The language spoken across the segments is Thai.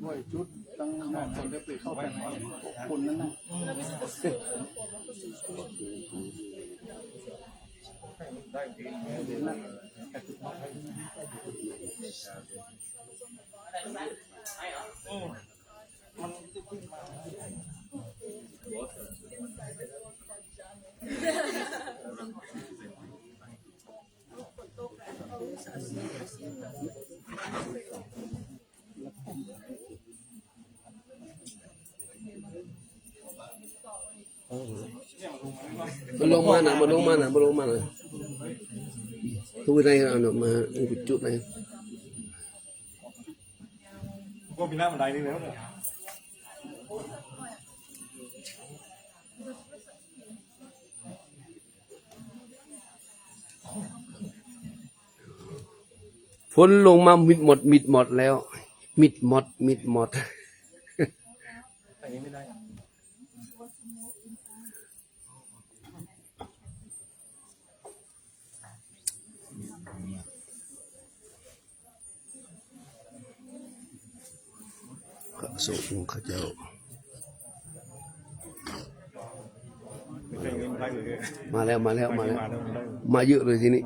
ว่าจุดตั้งนานคนได้ไปเข้าไปคนนั้นนะbelum mana tunggu naik anak mah cucut naik ก็มีหน้าบันไดนี่แล้วเนี่ย ฝนลงมามิดหมดแล้วมิดหมด แต่นี้ไม่ได้ สูงเขาเจ้า ไม่ใช่เงินได้เลย มาแล้วมาเยอะเลยทีนี้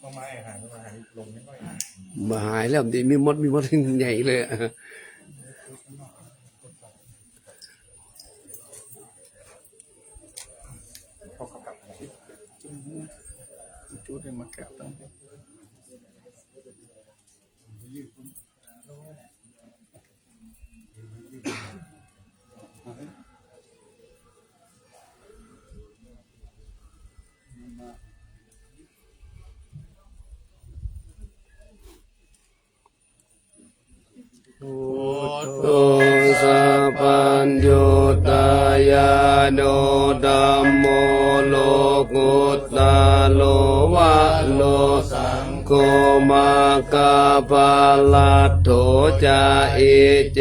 ต้องมาหายลงไม่ค่อย มาหายแล้วมีมดใหญ่เลยเขากลับจุดมาแก้ตั้งโตสัพพัญญุตายาโนธัมโมโลกุตตะโลวะโลสังโฆมาคาปะลัตโถจาอิเจ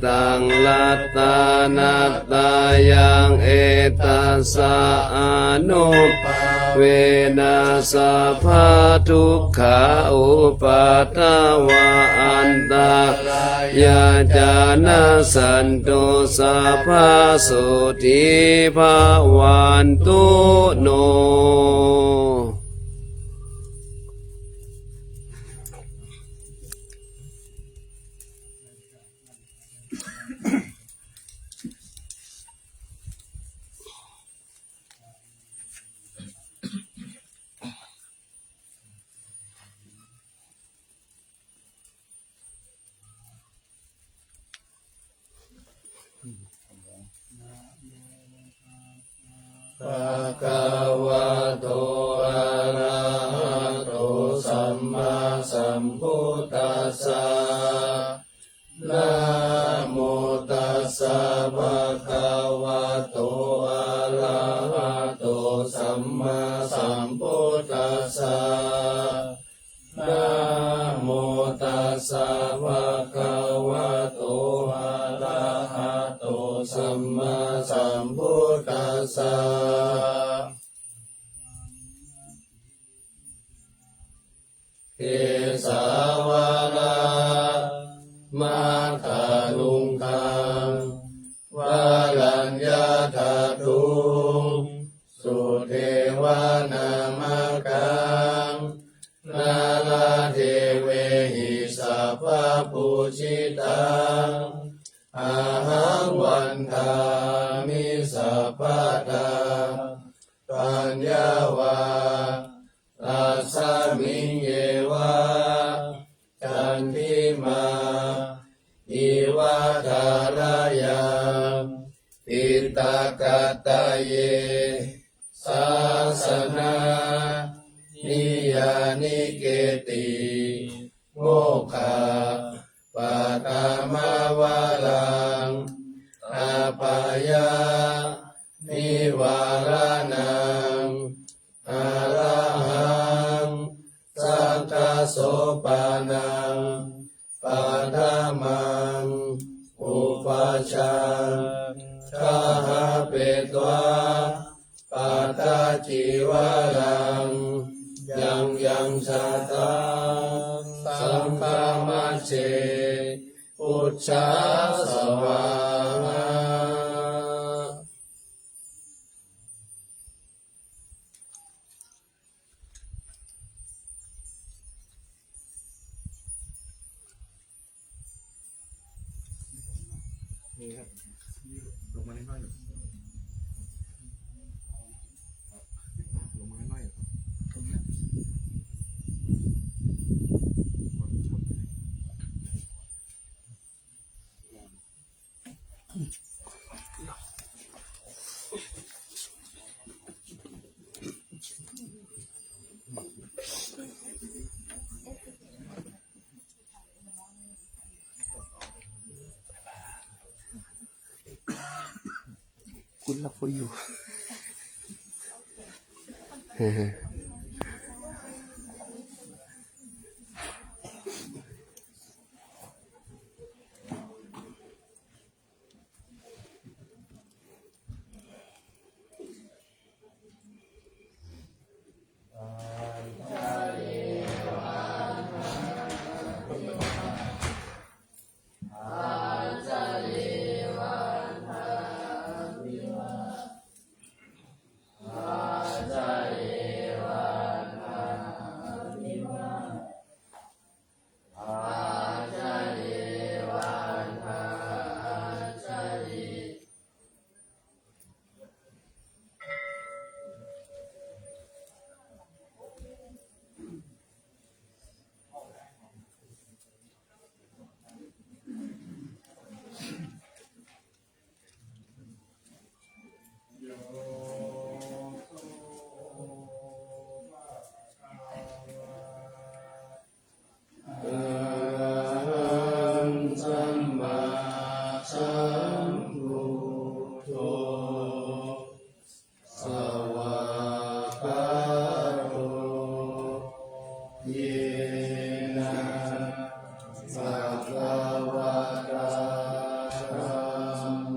ตังลัตตานัตตายังเอตัสสะอนุปเวนัสสะภะทุกขาอุปัฏฐวะอันตายาจานาสันตุสัพพะโสติภาวันตุโนภะคะวะโตอะระหะโตสัมมาสัมพุทธัสสะนะโมตัสสะภะคะวะโตอะระหะโตสัมมาสัมพุทธัสสะนะโมตัสสะภะคะวะโตอะระหะโตสัมมาสัมพุทธัสสะเกสาวารามาคาลุงคังวาลัญญาธาตุงสุเทวานามกังนาลาเทเวหิสัพพะปุชิตังอาหังวันทามิสัพพะทาปัญญาวาตัสสมิงเยวะจันทิมาอิวะทารายาปิตากตะเยสาสนานิย ยานิเกติโมกขาปะตามาวาลังอาปายานิวารานังอาระหังสังฆโสปานังปาทามังอุปัชฌังคาหาเปตวาปาตาจิวารังยังชาตังสังฆามัชเชอุจจาสวานี่ครับลงมาน้อยๆลงมาน้อยคุณลักfor you สัมมาสัมพุทโธสวากขาโตเยนะภะคะวะตาธัมโม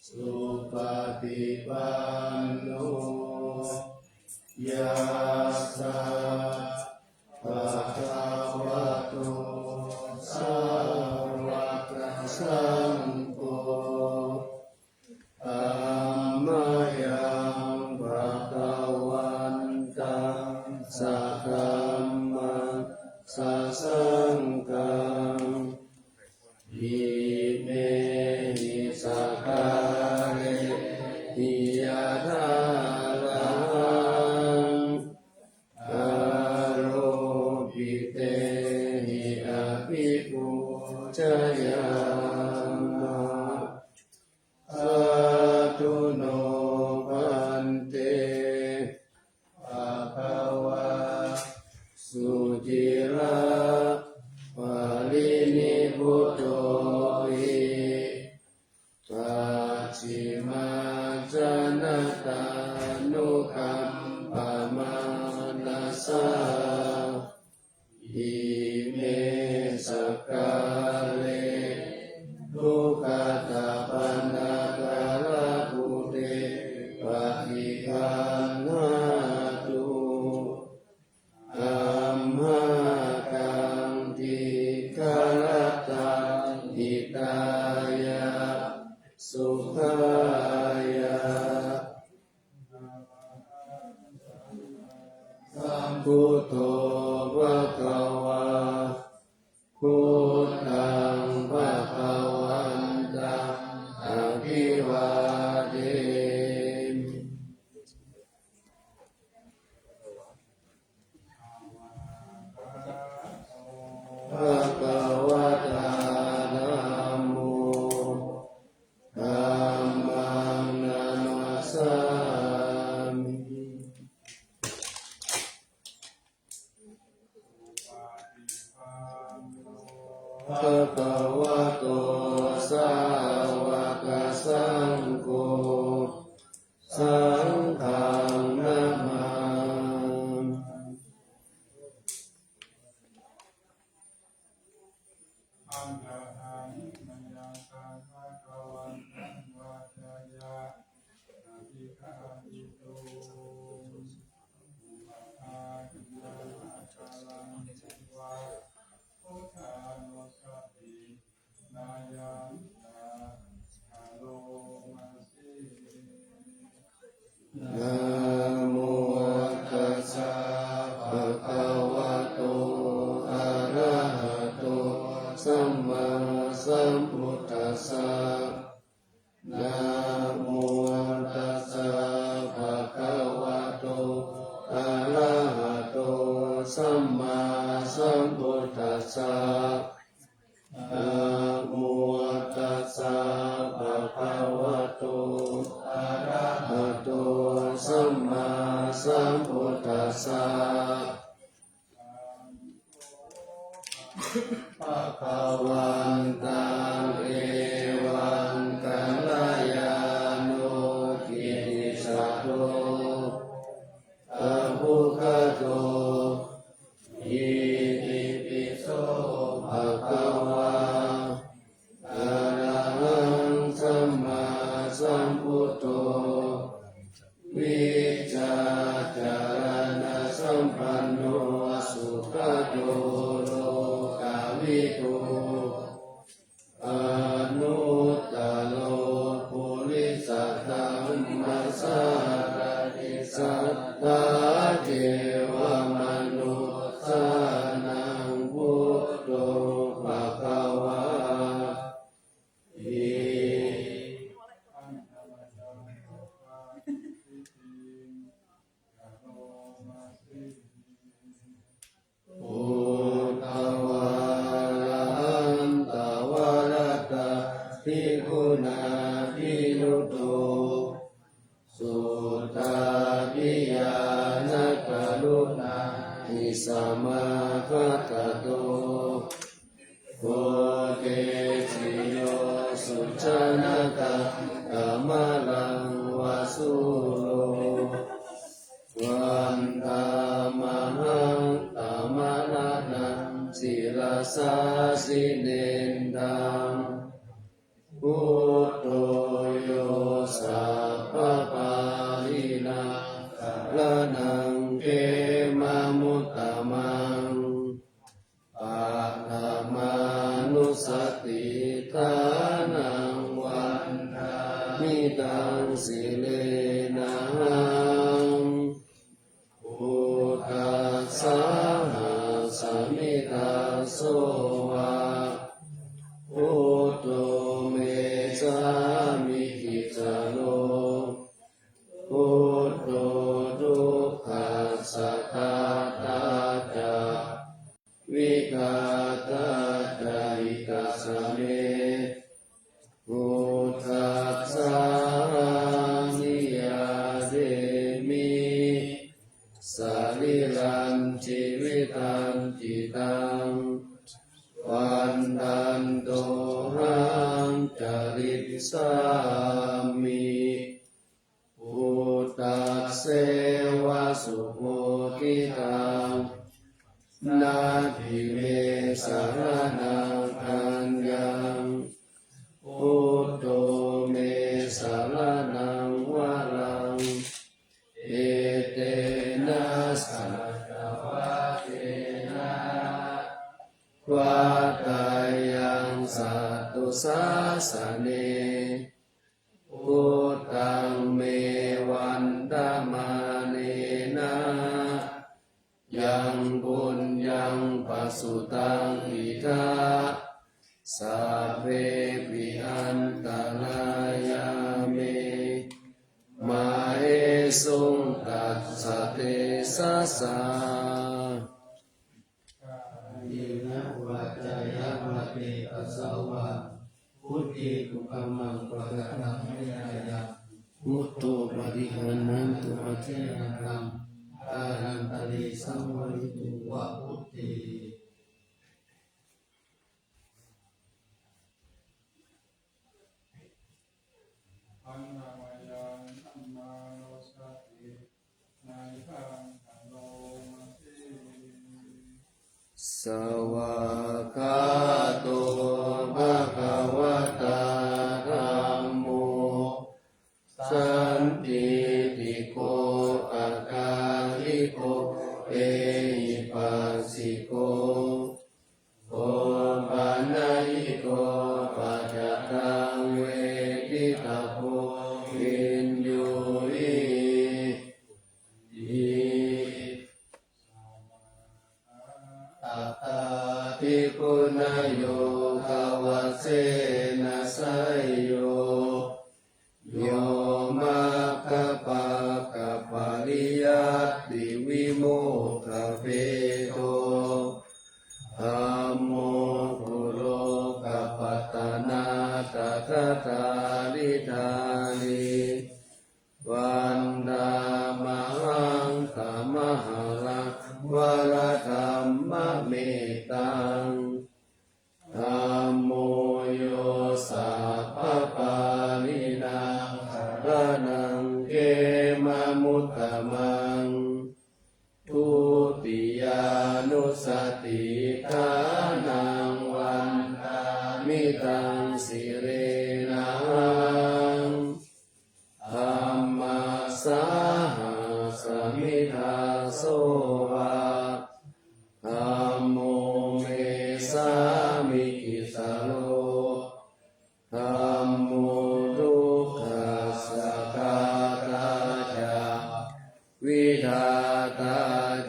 สุปฏิปันโนยะถาภะคะวะโตสาวกสังโฆธัมมายังภะคะวันตังสัพพะมังสัสสังฆังอิเมหิสักขาเรหิยะถารังอโรปิเตหิอภิปุจยามะสัตตุโนภันเตภะคะวะสุจิระวาลินิพุตโตหิปัจฉิมาจนตานุคัมปะมานัสสะอิเมสกกาเลทุกขตาปันนากาลปุเตปะทิคันหาตุอัมหากังติคารตังหิตายะสุขายะสัมพุทโธภะคะวะพุทธังภะคะวันตังอะภิวาเทมิ ภะคะวะตานะโมธัมมังนามัสสามิ ภะคะวะโตสาวกสังโฆสังฆังนะมาอันตะหังมัญญาคังภะคะวันตังวาจายะอาภิคาอิโตอุปทาจิยาคาลังสิวะพุทธานุสตินายังตาคาโลมาสิ นะโมตัสสะภะคะวะโตอะระหะโตสัมมาสัมพุทธัสสะนะโมตัสสะภะคะวะโตอะระหะโตสัมมาสัมพุทธัสสะนะโมตัสสะภะคะวะโตอะระหะโตสัมมาสัมพุทธัสสะภะคะวันตังเอวังกัลยาโนกิติศัตโตอะภุคโตอิติปิโสภะคะวะอะระหังสัมมาสัมพุทโธวิชาจารณะสัมปันโนสุขโตโลกาวิทูอนุตตโลปุริสธัมมัสสะระติสัทธาเทวมนุสสานังพุทโธภะคะวะอิ อันตะวะจังโลกาสิติกะโลมาสิ อุตวาลันตวาลตาภิกขุนาภินุโตสุตาภิยานักลุณาหิสัมมาคัตโตโพเกสิโยสุจนะกะกามลังวาสุโลวันตามหังตามนานังศิลาสาสิเนนดังพุทโธโยสัพพะปาลินาลานังเกมามุตตะมังปัฏฐามานุสติทานังวันทามิตังสิเลนะหังพุทธัสสะหะสมิตาโสวะพุทโธเมสามิกิจโลพุทโธทุกขัสสะตาตาจาวิกาตาจาอิกัสสะเมพุทธัสสะนิยาเสมิสาลิลันชีวิตันจิตังวันตันโตหังจาริสามิพุทธัสเสวะสุโภคิตังนาทิเมสารนังอัญญังพุทโธเมสารนังวะรังเอเตนะสัจวะเตนะวะตายังสัตตุสาสะเนพุทธังเมวันตมาเนนะยังบุญยังปัสสุตังอิทาสัพเพปิอันตรายาเมมาเอสุงตัสสะเตสะสะยินะวัจจายะมะเตปัสสาวะพุทธิกุปมังปะกะตังไม่ยายะมุตโตปะริหานันตุอาเทนังอารันตริสังวริตุวะพุทธิ สวากขาโตภะคะวะตาธัมโมสันติติโกอาคาลิโกเอหิปัสสิโกโอปานายิโกปัจจตังเวทิตาโพวินยูหิอัตตาภิกขุนโยภวเสนะไสยโยโยมาคปะกะปะริยัตติวิโมกขเปโตธัมโมกุโรกัปปัตตนาตถาตาริธานิวันดามหังธรรมหาลังวรธรรมเมตังธัมโมโยสัพพปานินังสรณังเกมะมุตตมังทุติยานุสติทานังวันตามิตังสิเรนังธัมมัสสาหาสมิทาโสวะธัมโมเมสามิกิสาโลธัมโมทุกขัสสะกาตาจาวิธาตา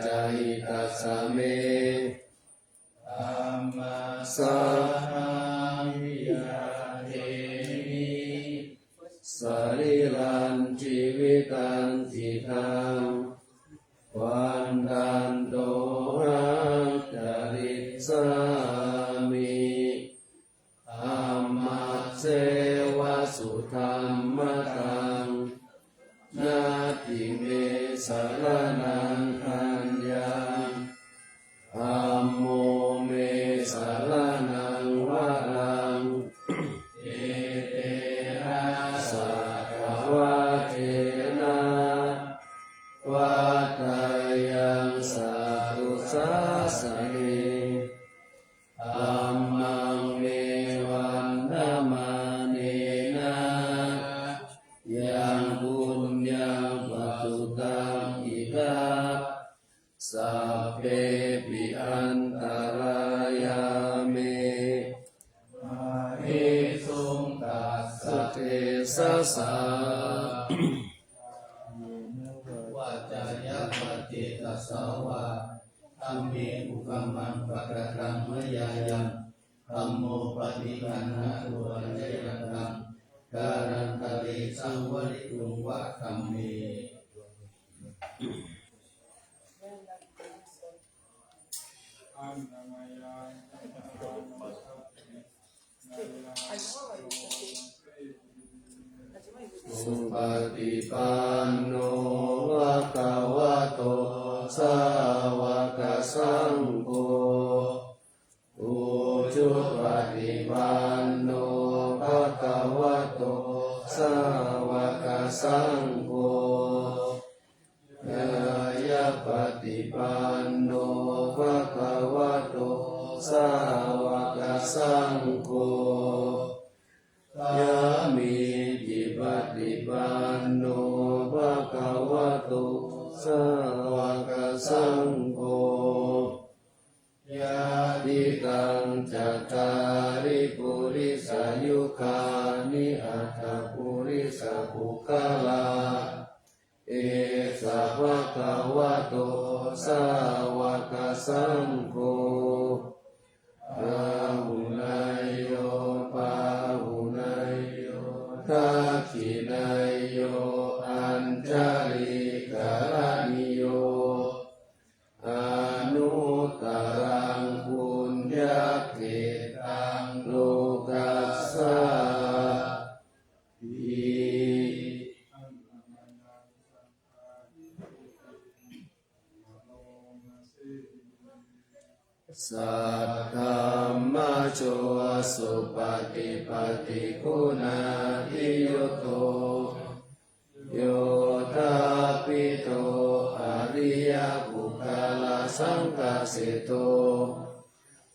จาหิตัสสะเมธัมมัสสามิยาเทมิสรีรันชีวิตันติทังวันตันโตหังจริตสามิธัมมัสเสวะสุธรรมตังนาทิเมสรณังคัญญังธัมโมเมสรณังวรังเอเตนะสัพพะวะเทนะวัฏฏายังสัพพุสัสสะเนธัมมังเมวันธรรมาเนนะยังบุญยังปัจจุตังอิทัปสัพเพปิอันตรายาเมมาหิสุงตัสสะเทสะสะวัจจายปฏิตัสสาวะธัมเมอุกัมมังปะกะตังมยายังธัมโมปฏิคันหะตุอัญญยัตถังการันตะเรสังวริตุงวะคัมเมอันนามยังอัตตามัสสะนายาโส สุปฏิปันโนภะคะวะโตสาวกสังโฆอุชุปฏิปันโนภะคะวะโตสาวกสังโฆยายะปฏิปันโนภะคะวะโตสาวกสังโฆยามิจิปฏิปันโนภะคะวะโตสาวกสังโฆยาติตังจัตตาริปุริสายุคานิอัตถปุริสปุคลาเอสะภะคะวะโตสาวกสังโฆอาหุนายโยปาหุนายโยทักขินายโยอัญชลิกรณิโยอนุตตรังปุญญเกตังโลกัสสะภิ สัทธรรมโชสุปฏิปฏิคุณาทิยุโตโยธาปิโตอริย ปุคลาสังกสิโต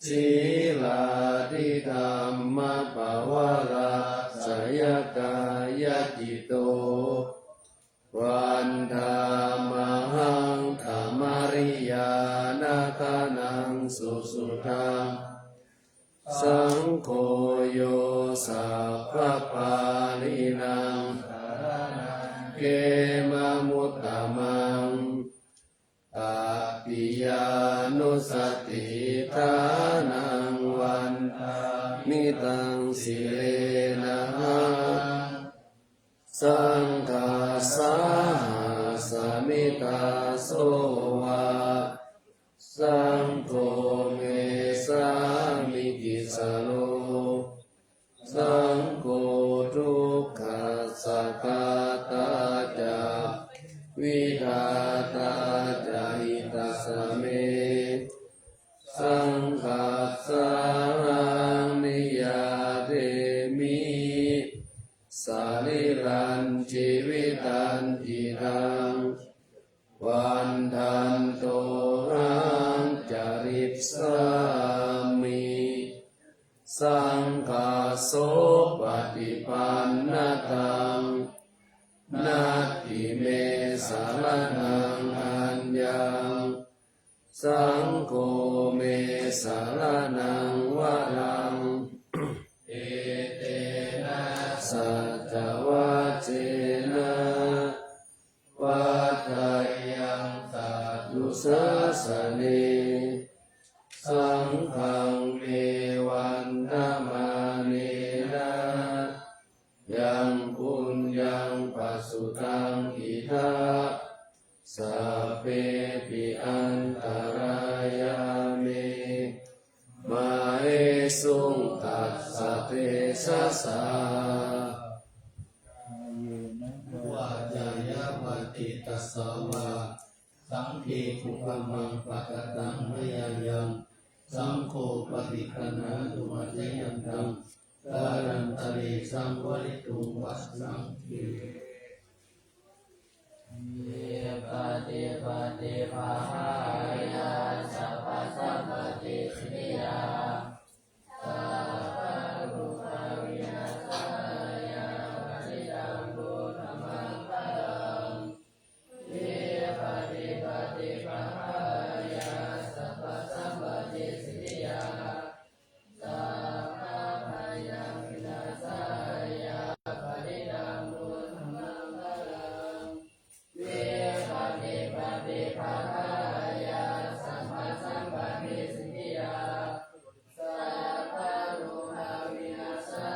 ศีลาธิธรรมปวาราสยกายจิโตวันธามหังธรรมริยานาคานังสุสุทังสังโฆโยสัพพปาลินังเกมมุตตมังอภิยานุสติทานังวันมิตังสิเลนะสังฆาสาสมิตาโสวะสังโฆเมสามิกิสโลสังโฆทุกขัสสะกาตาจาวิดาตาจาหิตัสสะเมสังฆัสสะนิยาเตมิสาลิรันชีวิตันติทังวันทันโตหังจาริสามิสังฆาโสปฏิปันนตังนาทิเมสารนังอัญญังสังโฆเมสารนังวรังเอเตนะสัจวัจเจนะวัฏยังสัตตุสัสสเนสังฆังเมวันธมาเนนะยังปุญญังปัสสุตังอิทาสัพเพปิอันตรายาเมมาเอสุงตัสสะเตสะสะวาจายาวติตัสสะวะสังฆีภูปมังปะกตังมะยายังสังโฆปฏิคันหาตุมัจยังตังตารันตะเรสังวริตุวัสสังเกเยปฏิปฏิภาหายาสัพพะสัมปติสิทธิยาสัพพะรูปาวินาศายาปฏิดังบุธรรมังพลังเยปฏิปฏิภาหายาสัพพะสัมปติสิทธิยาสัพพะพยังวินาศายาปฏิดังบุธรรมังพลังเวปฏิปฏิภาหายาสัพพะสัมปติสิทธิยาสัพพะโลหะวินาศา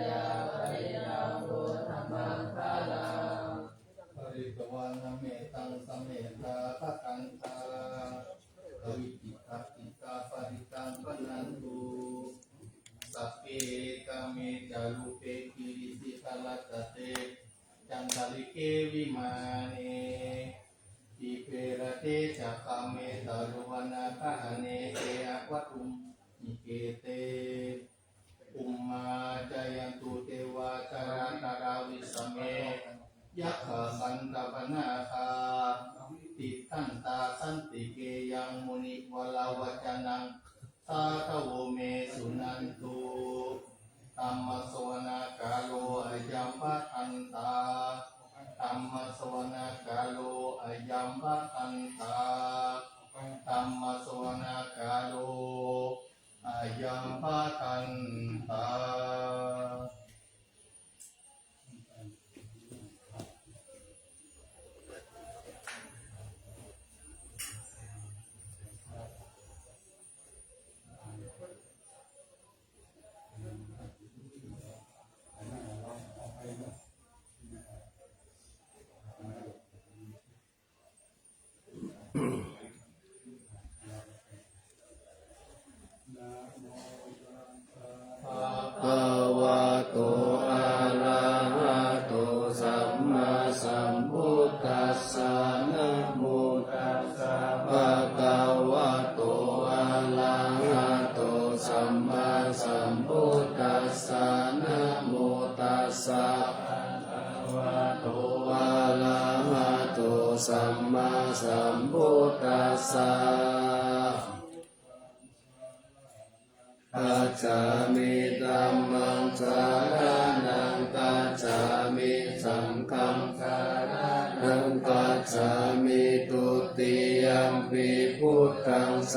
ยาปฏิดังบุธรรมังพลังปริตวันเมตังสเมตาภคันธาอวิจิตักขิกาปริตังปนันตุสัพเพกาเมจารุเปกิริสิตาลัตเตจันทลิเกวิมาเนทิเปรเตจักขเมตารุวนาคาเนเตอะวัตุมนิเกเตอุมมาจายันตุเทวาจาราตาราวิสเมยัคขสันตปนาคาติทันตาสันติเกยังมุนิวลาวัจนังสาทโวเมสุนันตุธัมมสวนาคาโลอายัมปะทันตาธัมมสวนาคาโลอายัมปะทันตาธัมมสวนาคาโลอายัมปะทันตาภาวะโตอะระหะโตสัมมาสัมพุทธัสสะนะโมตัสสะภะคะวะโตอะระหะโตสัมมาสัมพุทธัสสะนะโมตัสสะภะคะวะโตอะระหะโตสัมมาสัมพุทธั สะกัจฉามิธัมมังสรณังกัจฉามิสังฆังสรณังกัจฉามิตุติยัมปิพุทธังส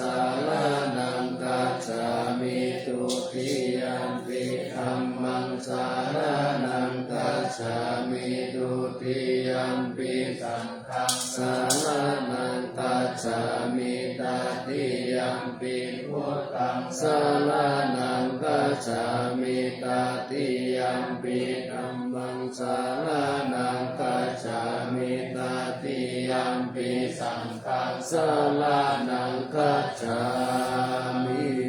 รณังกัจฉามิตุติยัมปิธัมมังสรณังกัจฉามิตุติยัมปิสังฆังสรณังกัจฉามิตติยัมปิพุทธังสรณังกัจฉามิตติยัมปิธัมมังสรณังกัจฉามิตติยัมปิสังฆังสรณังกัจฉามิ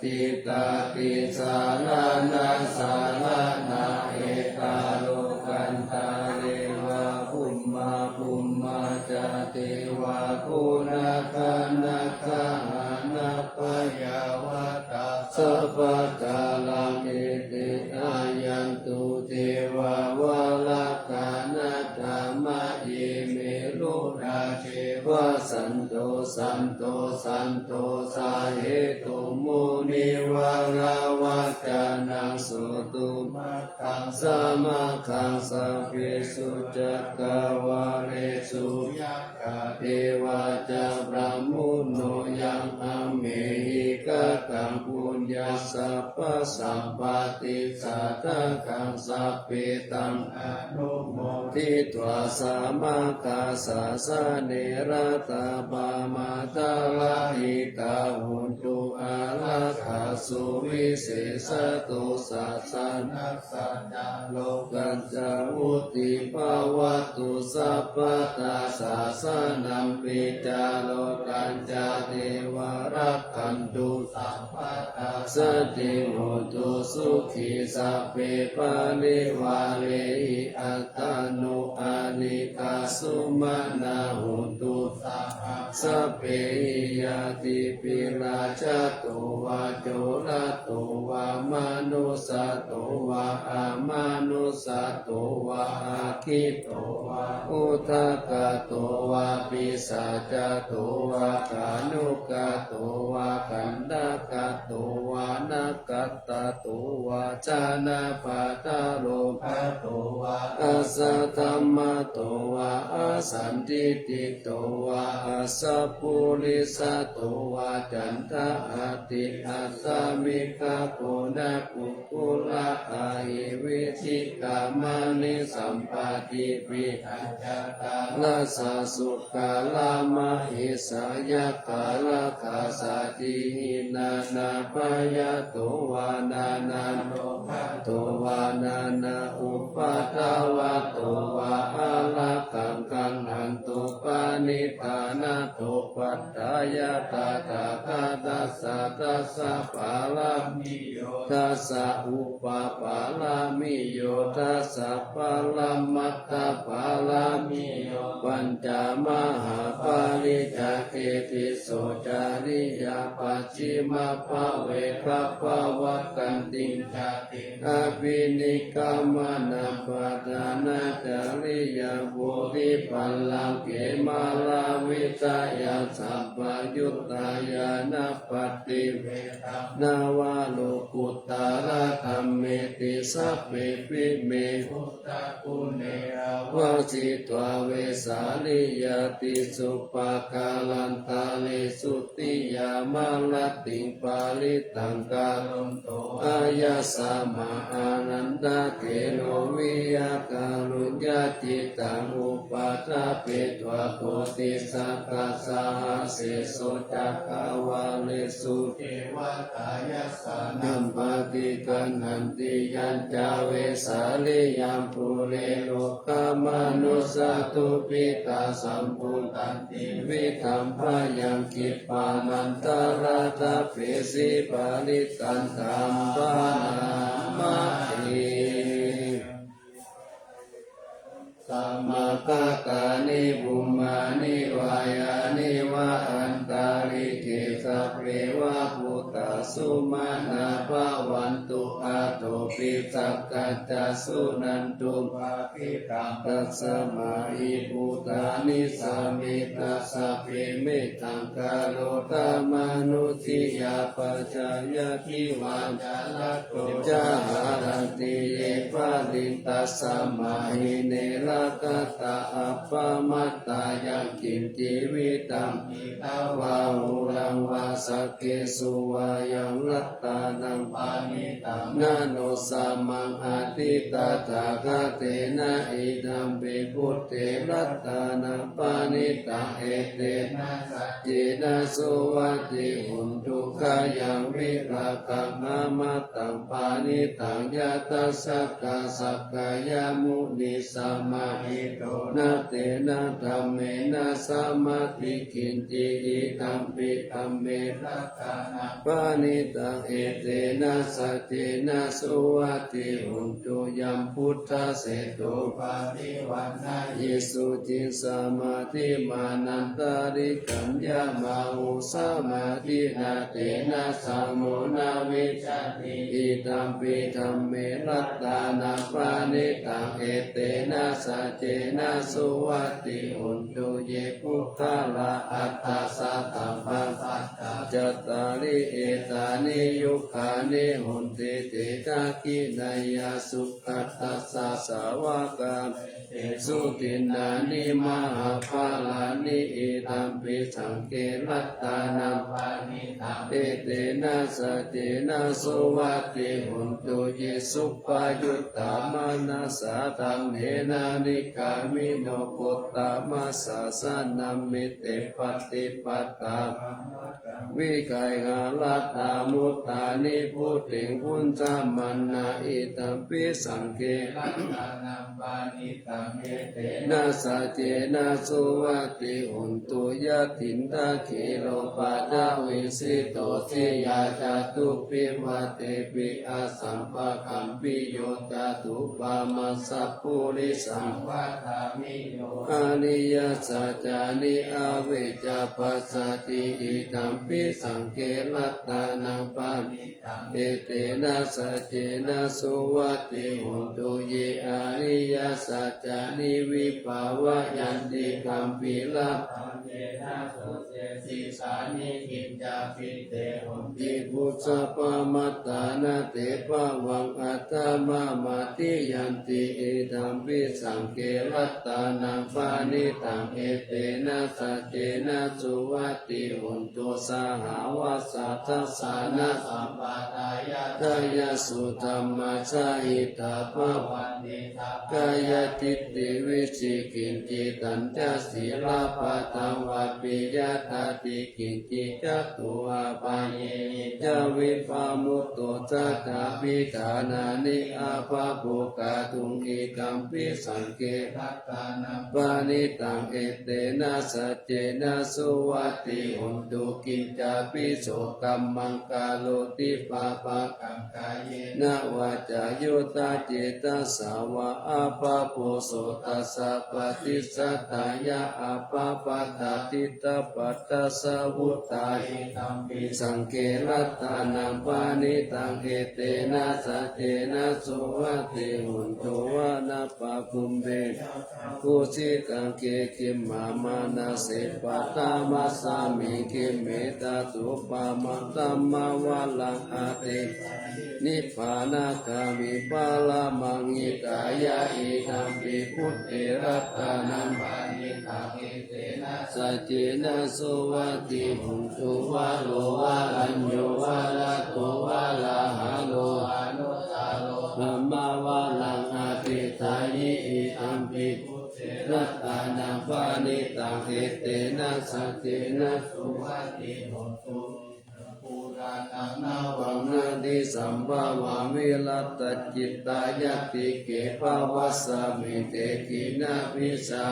ติตาติสารนังสารนาเอตาโลกันตาเรวะภุมมาภุมมาจาเทวะคุณาคานาคาหานาปยาวตาสัพพะกาลังเอติอายันตุเทวาวาลกานาธรรมะเยเมลุราเชวะสันโตสันโตสันโตสาเหตุมุนิวาราวาจานังสุตุมัคคังสมาคังสัพเพสุจักกวาเรสุยักขะเทวาจาพระมุโนยังอเมหิกะตังปุญญาสัพพสัมปติสัตตังคังสัพเพตังอนุโมทิตวาสามาคาสาสะเนรตาปามาตาลาหิตาหุนตุอาลาคาสุวิเศษตุสัสสะนัสสัจจโลกัญจมุติภาวตุสัพพตาสาสนัมปิจาโลกัญจเทวรักขันตุสัพพตาสติโหตุสุขีสัพเพปาลิวาเลหิอัตตานุอานิกาสุมานาหุตุสัพเพหิยาติปิราชตุวาโจรตุวามนุสตุวาอามานุสตุวาอาคิโตวาอุทกตุวาปิสัจตุวาคานุกตุวาคันดกตุวานักตตุวาจานาปะตาโลภะตุวาอาสัตตมะตุวาอาสันติติตุวาอาสัพพุริสตุวาจันทะอาติอาสามิกาโกนะกุกุละอาหิวิธิกามานิสัมปาติปิอัจจตาลาสาสุกาลามหิสายกาลาคาสาติหินานาปายาโตวานานาโนภะโตวานานาอุปาทาวะโตวาอาลาคังคังหันตุปานิธานาโตปัตตายาตาตาคาตัสสะตัสสะปาลามิโยตัสสะอุปปาลามิโยตัสสะปาลามัตตปาลามิโยปัญจมหาปาริจาเกติโสจาริยาปัจฉิมภาเวคะภาวะกันติจติอภินิกามนาปะทานาจาริยาบุริปัลลังเกมาลาวิตายาสัพพยุตตายานาปฏิเวทนาวาโลกุตตารธรรมเมติสัพเพปิเมพุทธกุเนวะจิตวาเวสาลิยติสุปะกาลันตาเลสุติยามาลติงปาลิตังกาลนโตอายาสามาอานันตาเกโนวิยาการุญญาจิตังอุปาทาเปตวะโกติสักกะสาเสโสจักขาวาเลสุเทวตายาสานัมปติกันหันติยัญจาเวสาลิยัมปุเรโลกามนุสตุปิตาสัมปุตันติวิธัมภยังกิปานันตราตาเปสิปาลิตันตัมปานามาติสัมมาคตานิบุมมานิวายานิวะอันตาริเกสัพเพวะพุทธสุมาณาภวันตุอาโต ปิสักกัจจสุนันตุปาปิตังตัสมาหิภูตานิสามิตัสสะเพเมตังกาโลตามนุทิยาปัจจายทิวันจาลโตจาหารันติเยปะลินตัสสมาหิเนรกตาอัปปมัตตายังกินจีวิตังอิตาวาหุรังวาสักเกสุวายังรัตตานังปานิตังนาโนสัมมังอาทิตาถาคเตนะอิดัมปิพุทเตรัตตานังปานิตังเอเตนะสัจเจนะสุวัตติหุนทุกขายังวิราคังนามาตังปานิตังยะตัสสะกะสักกายมุนิสัมมาหิโตนะเตนะธัมเมนะสัมมาทิกินจิอิตัมปิธัมเมรัตตานังปานิตังเอเตนะสัจเจนะสุวัตติหุนตุยัมพุทธเสโตปาริวันนาเยสุจิสมาธิมานันตาริกัญญามาหุสมาธินาเตนะสัมโมนาวิชาติอิตัมปิธัมเมรัตตานังปานิตังเอเตนะสัจเจนะสุวัตติหุนตุเยปุคคลาอัตตาสัตตัมปัสสัตตาจัตตาริเอตานิยุคานิหุนติเตกะกินายาสุขัตตัสสะสาวกาสุตินานิมหาภาลานิอิตัมปิสังเกรัตตานังปานิตังเอเตนะสัจเจนะสุวัตติหุนตุเยสุปายุตตามานาสาตังเนนานิกามิโนปุตตามาสาสานัมมิเตปฏิปัตตาวิกายหาลัตตามุตตานิพุทธิงพุนจามันนาอิตัมปิสังเกรัตตานังปานิตังเอเตนะสัจเจนะสุวัตติหุนตุยะถินตาคิโลปาดาวิสิโตสิยาจาตุปิมาเตปิอาสัมภะคัมปิโยจาตุปามัสสะปุริสังวาทามิโยอานิยสัจจานิอาเวจาปัสสติอิตัมปิสังเกรัตตานังปานิตังเอเตนะสัจเจนะสุวัตติหุนตุเยอานิยสัจจานิวิภาวะยันติกัมปิลาภัมเจนะสุเจสิสานิกิจจาปิเตหุนติพุทธปามัตตานาเตปะวังอัตตมามาติยันติเอตัมปิสังเกรัตตานังปานิตังเอเตนะสัจเจนะสุวัตติหุนตุสหาวาสัทธัสสานะสัมปะทายะทายะสุธัมมาชาหิตาภวันติทัพกายจิตติวิชิกินจิตัญจศีลปะตังวัปปิยตาติกินจิจัตุอาปาเยจาวิปามุตโตจัตตาปิฐานานิอาภาปุกาตุงอิกัมปิสังเกรัตตานังปานิตังเอเตนะสัจเจนะสุวัตติหุนตุกิจจาปิโสกัมมังกาโลติปาปะกังกายเยนะวาจายุตาเจตสาวะอาภาโพโสตัสสะปฏิสัตตายะอาภาปะตาติตาปัตตะสาวุตตาอิตัมปิสังเกรัตตานังปานิตังเอเตนะสัจเจนะสุวัตติหุนตุวานาปะคุมเบกุสิกังเกคิมมามานาเสปัตตามัสสามิคิเมตาตุปามัตตัมมาวะลังอาเตนิพพานาคามิปาลามังอิตายะอิตัมปิพุทธิรัตตานังปานิตังเอเตนะสัจเจนะสุวัตติหุนตุวะโลวะอัญโยวะละโตวะละหะโลอนุตตาโลธัมมาวะลังอาติตายิอิตัมปิพุทธิรัตตานังปานิตังเอเตนะสัจเจนะสุวัตติหุนตุปุรานังนาวังนาติสัมภาวะวิรัตจิตตายติเกภาวะสามิเตกินาภิสา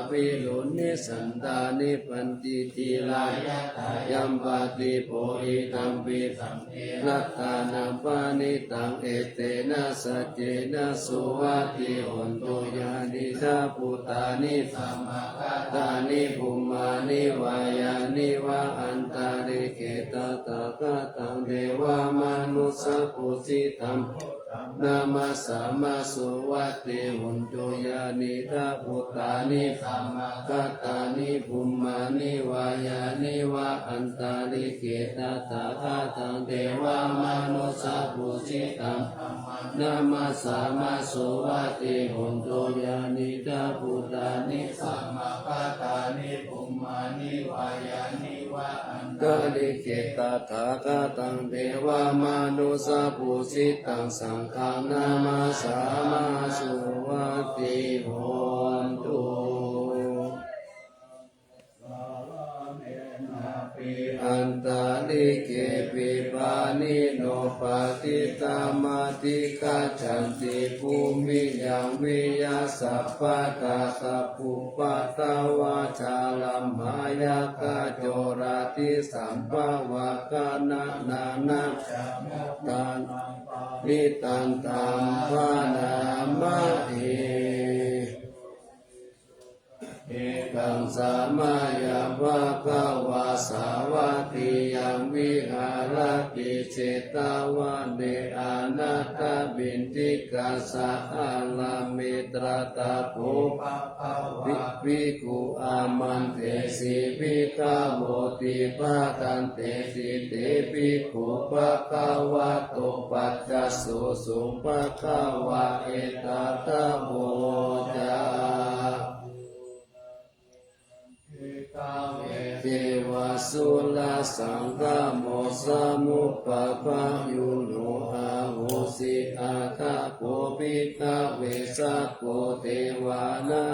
ภิลุนิสันตานิปันติติลายะตายัมปะติโพหิตัมปิสังเกรัตตานังปานิตังเอเตนะสัจเจนะสุวัตติหุนตุญาณิทาปุตตานิสัมมาคัตตานิภูมานิวายานิวะอันตาริเกตตะกะตังเดวามนุสสะปุสิตัม นามาสามาสุวัตติหุนตุยานิทาพุตานิธรรมกตานิภุมมานิวายานิวะอันตาลิเกตตาคาตังเทวามนุสาภูชิตังนามาสามาสุวัตติหุนตุยานิทาพุตานิธรรมกตานิภุมมานิวายานิวะอันตาลิเกตตาคาตังเทวามนุสาภูชิตังสังฆานามาสามาสุวัตติโหนตุอันตาลิเกปิปานิโนปฏิตามาติกาจันติภูมิยังวิยาสัพพะตาสัพพุปะตาวาชาลัมหายากาโจราติสัมภวะกานานานาตันนิตันตัมภานามะเอเอกังสามายังภะคะวาสาวัตติยังวิหารติเจตาวะเนอานาตบินติกาสะอาลามิตรตาโภวิกุอามันเตสิวิกาโมติภาคันเตสิเตปิกุภะคะวะโตปัจจสุสุภะคะวะเอตตะโมจาเทวสุลาสังฆโมสมุปปะยุโนอาโหสิอาคาโกปิกาเวสะโกเทวานา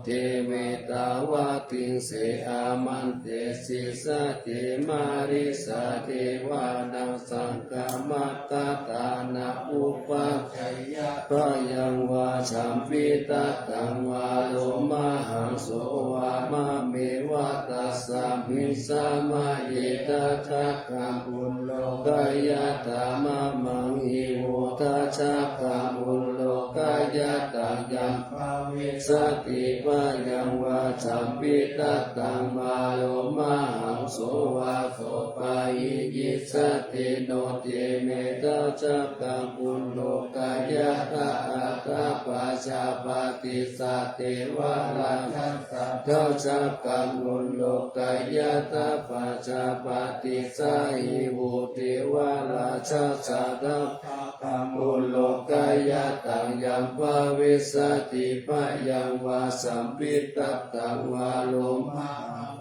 เทเวตาวะติงเสอามันเตสิสะเทมาริสะเทวานังสังฆมัตตตานาอุปัชฌยะพยังวาชัมปิตตังวาโลมาหังโสวามะเมวะตัสสะมิสามาเยตทัคคังปุลโลกายะตามะมังอิโวทัชะคังปุลโลกายะตังยัมภาวิสติปะยังวาชัมปิตตังวาโลมาหังโสวะโสปะอิยิสติโนเตเมตทัชะคังปุลโลกายะตะอัตตะปัจจาปฏิสัตเทวะราชัสสะทัชะคังปุลโลกายะตะปัจจาปฏิสัหิวุเทวะราชัสสะทัชะคังปุลโลกายะตังยัมภาวิสติปะยังวาสัมปิตตังวาโลมา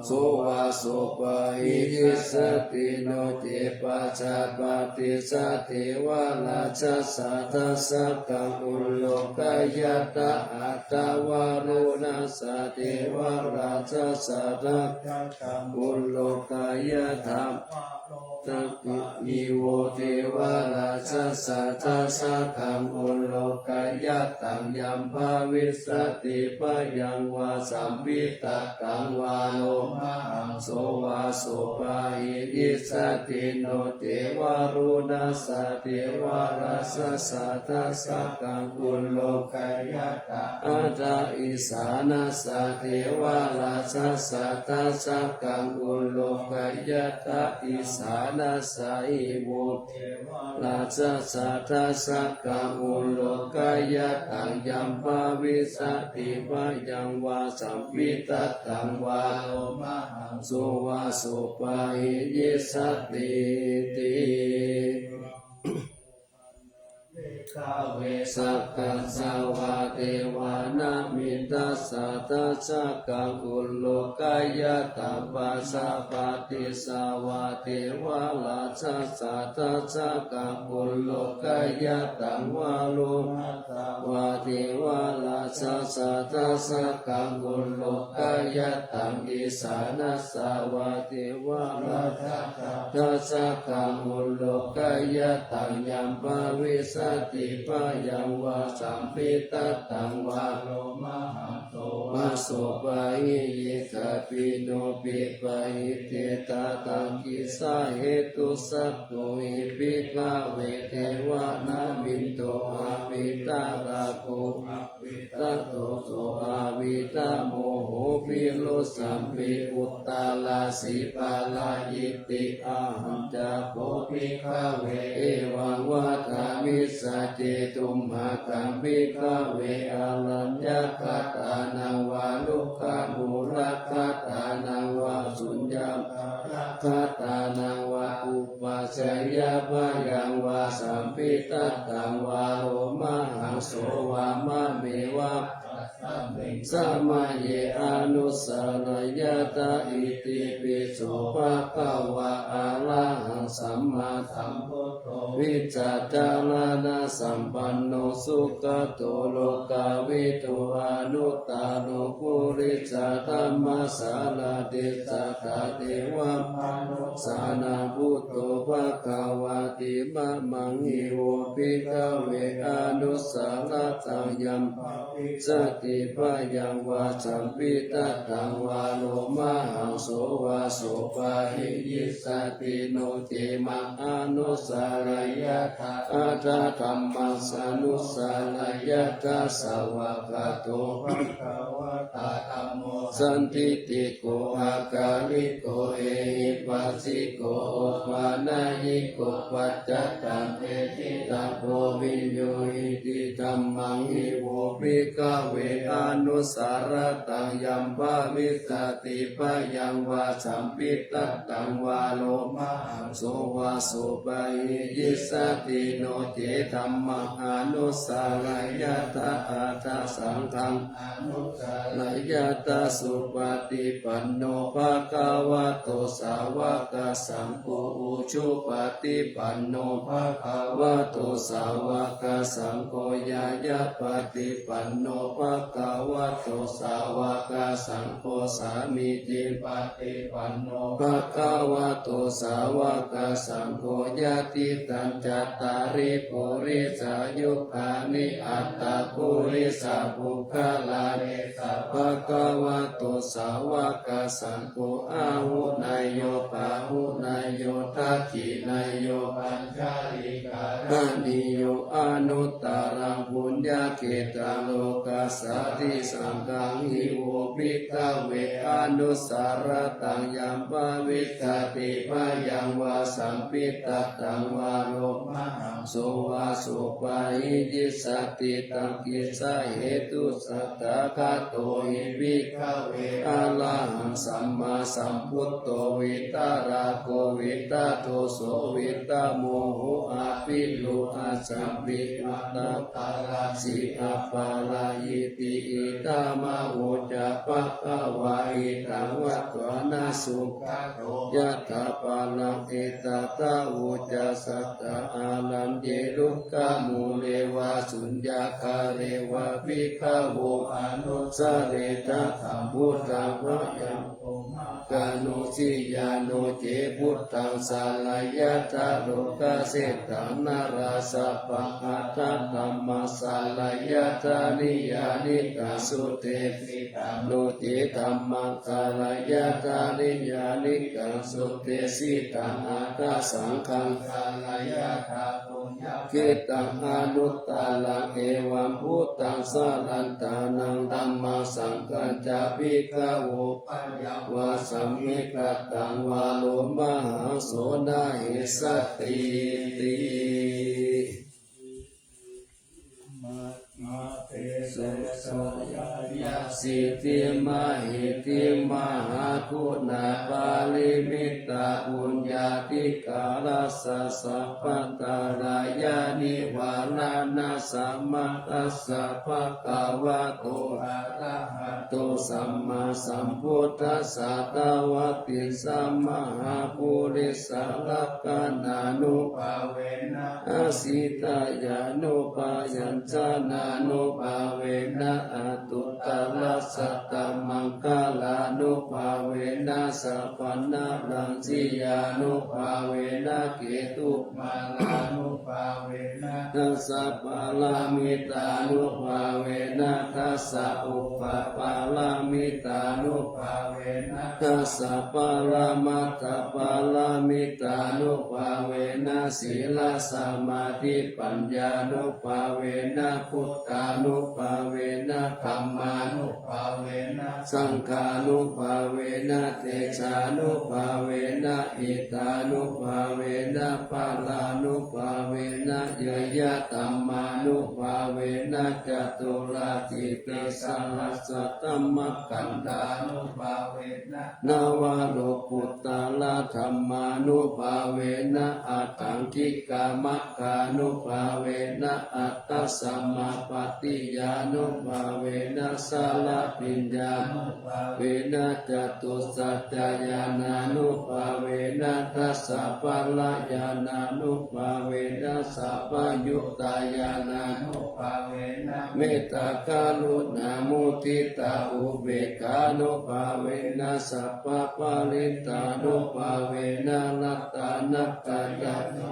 โสวาโสปะหิยิสติโนเตปัจจาปฏิสัทเทวะราชัสสะทัสสะกังปุลโลกายะตะอัตตวารุณัสสะเทวะราชัสสะทัสสะกังปุลโลกายะธัมตังอิโวเทวะราชัสสะทัสสะกังปุลโลกายะตังยัมภาวิสติปะยังวาสัมปิตตังวาโลมาหังโสวาโสปะหิยิสติโนเทวารุณัสสะเทวะราชัสสะทัสสะกังปุลโลกายะตะอัตตะอิสานัสสะเทวะราชัสสะทัสสะกังปุลโลกายะตะอิสานัสสะอิโวเทวะราชัสสะทัสสะกังปุลโลกายะตังยัมภาวิสติปะยังวาสัมปิตตังวาโลมาหังโสวาโสปะหิยิสติติกาเวสักกังสาวะเทวานามิตัสสะทัสสะกังอุลโลกายะตัปปะสะปะติสาวะเทวาลาชัสสะทัสสะกังอุลโลกายะตังวาโลวะเทวาลาชัสสะทัสสะกังอุลโลกายะตังอิสานัสสะวะเทวาลาทัสสะกังอุลโลกายะตังยัมภาวิสติปะยังวาสัมปิตตังวาโลมาหังโสวาโสปะหิยิกะปิโนปิปะหิเตตะตังกิสาเหตุสัตตุหิปิกาเวเทวะนามินโตอาปิตาราโกอเว ตโตโสอาวิตาโมโหปิโลสัมปิอุตตาลาสิปาลายิติอาหันจาโคปิฆาเวเอวังวัฏามิสเจตุมหากัมปิฆาเวอาลัญญาคาตานังวาลุกาบุรัคาตานังวาสุญญาคาตานังวาอุปัสสยพยังวาสัมปิตัตตังวาโลมหังโสวามะเมวะสัมมาเยอนุสารยตาอิติปิโสภะคะวะอะระหังสัมมาสัมพุทโธวิจจารณะสัมปันโนสุขโตโลกาวิทูอนุตตโรปุริสธัมมาสาลาเดสตาเทวะมนุสานาพุทโธภะคะวะติมะมังหิโอภิกขเวอนุสาลตังยัมสติพยังวาสัมปิตตังวาโลมหังโสวาโสปะหิยิสติโนติมังอนุสารยถาอัตธรรมังสนุสารยถาสาวกโตภะคะวะตาธัมโมสันติติโกอาการิโกเอหิปัสสิโกโอปานายิโกปัจจตังเอติตาโพวิญโยหิติธัมมังหิโวภิกขเวอนุสารตังยัมภาวิสติปะยังวาสัมปิตตังวาโลมหังโสวาโสปะหิยิสติโนเจธัมมังอนุสารยตาอัตถสังฆังอนุสารยตาสุปฏิปันโนภะคะวะโตสาวกสังโฆอุชุปฏิปันโนภะคะวะโตสาวกสังโฆยายะปฏิปันโนภะคะวะโตสาวกสังโฆสามิจิปฏิปันโนภะคะวะโตสาวกสังโฆญาติตันจัตตาริปุริสายุคานิอัตตปุริสาภุคลาเนสะภะคะวะโตสาวกสังโฆอาหุนายโยปาหุนายโยทักขินายโยปัญจาริกานิโยอนุตตรังปุญญาเกตังโลกัสสติสังฆังหิโวภิกขเวอนุสารตังยัมภาวิสติภะยังวาสัมปิตตังวาโลมหังโสวาโสปะหิยิสติตังกิสะเหตุสัตตะคาโตหิภิกขเวอะระหังสัมมาสัมพุทโตวิตาราโกวิตาโทโสวิตาโมโหอาภิลุอาสัมปิอัตตาราสิอาปารายิติอิตามะโวจะปะคะวะอิตังวัตวนาสุขโตยะถาปาลังเอตตาโวจะสัตตะอาลัมเยลุกะมูเลวะสุญญาคาเรวะภิกขโวอนุสาเรตถัมพุทธังวะยังกานุสิยาโนเจพุทธังสาลายะตาโลกาเสตังนาราสะปะหะตัมมัสสาลายะตานิยานิกาสุเตปิตังโลเจธัมมังสาลายะตานิยานิกาสุเตสิตังอาตาสังฆังสาลายะตาปุญญาเกตังอนุตตาลังเอวัมพุทธังสารันตานังธัมมังสังฆัจจาภิกขโวปัญญาวาสัมมิกตังวาโลมหังโสนาหิสติติสุสยายาสิติมาหิติมหาคุณาปาลิมิตาอุญญาติกาลสัสสะปัตตารายานิวานานาสัมมาตัสสะภะคะวะโตอะระหะโตสัมมาสัมพุทธัสสะตวะติสัมมาปุริสลักขานานุภาเวนะอาสิตายานุปายัญจนานุภาเวนะอตุตตะลัสสะตมังคลานุภา เวนะสัพพนะรังสียานุภาเวนะเกตุมาลานุภาเวนะทัสสะปาลามิตานุภาเวนะทัสสะอุปปาลามิตานุภาเวนะทัสสะปาลามัตถปาลามิตานุภาเวนะศีลสมาธิปัญญานุภาเวนะพุทธานุภาเวนะธัมมานุภาเวนะสังฆานุภาเวนะเตชานุภาเวนะอิตานุภาเวนะปาลานุภาเวนะเยยะตัมมานุภาเวนะจตุราติปิสังหัสสะตัมมกันธานุภาเวนะนวโรกุตตะละธัมมานุภาเวนะอัตถังคิกามัคคานุภาเวนะอัตตสัมมาปฏิญานุภาเวนะสาลปิญญานุภาเวนะจตุสัจจญาณานุภาเวนะทัสสะปาลญาณานุภาเวนะสัพพยุตตญาณานุภาเวนะเมตตากรุณามุทิตาอุเบกขานุภาเวนะสัพพปาริตานุภาเวนะนัตตานัตตายานุ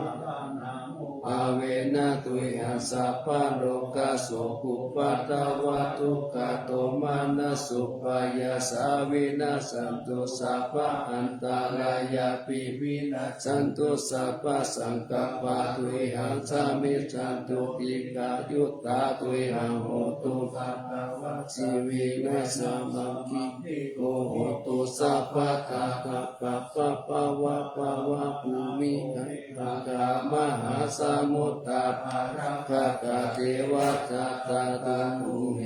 ภาเวนะตุหัสสะพะโลกาโสภุปัตตวะทุกขโตมานะสุปายาสาวินาสันตุสัพพะอันตรายาปิวินาสันตุสัพพะสังกัปปะตุหังสามิสันตุติกายุตตาตุหังโหตุสัพพะวะชีวินาสามังคิโกโหตุสัพพะทาคะปะปะปะวะปะวะภูมิหังปะกามหาสมุทตาภาระภะกะเทวะจัตตาตังอุเฮ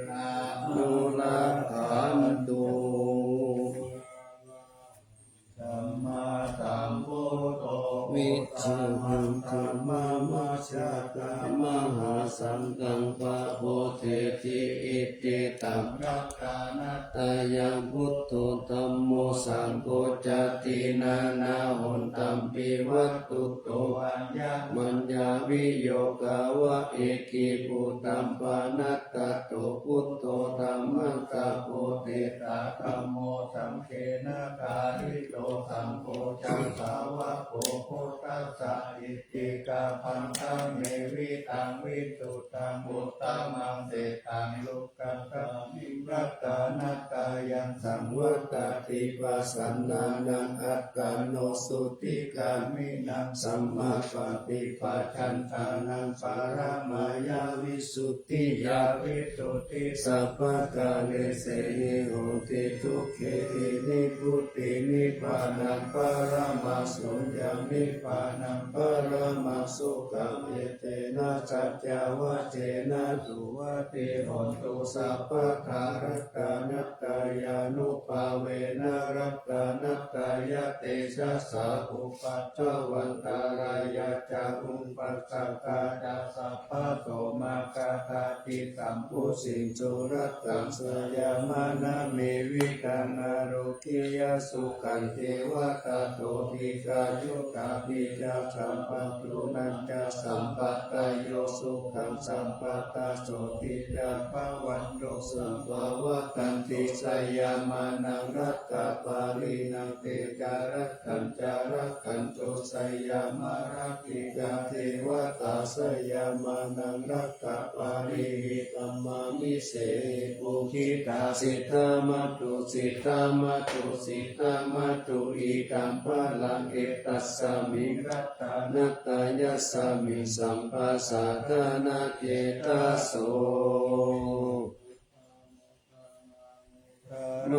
นะนุรักขันตุสัมมาสัมพุทโธวิชังธรรมมัชฌะกามหาสังฆังปะโพเทติอิติตัมรักขานัตตายังพุทโธธัมโมสังโฆจตินานาหุนตัมปิวัตตุโตอัญญมัญญาวิโยกาวะเอกิปุตัมปานัตตโตพุทโธธัมมังกะโพเตตาธัมโมสังเขนะกาลิโตสังโฆจังสาวะโภพุทธัสสะอิติกาพันธังเมวิตังวิสุตังบุตตมังเตตังลุกขังกัมมิรัตตานัตตายังสังวัตติปัสสนานังอัตตโนสุติกามินังสัมมาปฏิปัฏฐันตานังปารมายาวิสุทธิยาวิสุทธิสัพพะกาเลเสหิโหติทุกเขหินิพุตตินิพพานังปารมัสสุญญานิพพานังปารมัสสุขังเอเตนะสัจจวะเจนะตุวะติโหตุสัพพะคารัตตานัตตายานุภาเวนะรัตตานัตตายะเตชะสะอุปัฏฐวันตารายะจารุปัสสะกาดาสัพพะโตมาคาตาติสัมพุสิงจุรัตตังสยามานะเมวิกังอาโรกิยสุขันเทวตาโตติกายุกาปิจาสัมปัตตุนันจาสัมปัตตโยสุขังสัมปัตตโสติจาภวันโตสัมภวตันติสยามานังรัตตาปารินังเตจารักขันจารักขันโตสยามารักขิกาเทวตาสยามานังรัตตาปาริหิตัมมามิเสปุขิตาสิทธามัตุสิทธามัตุสิทธามัตุอิตัมปะลังเอตัสสะมิรัตตานัตตายะสะมิสัมปัสสะทานาเจตาโสโน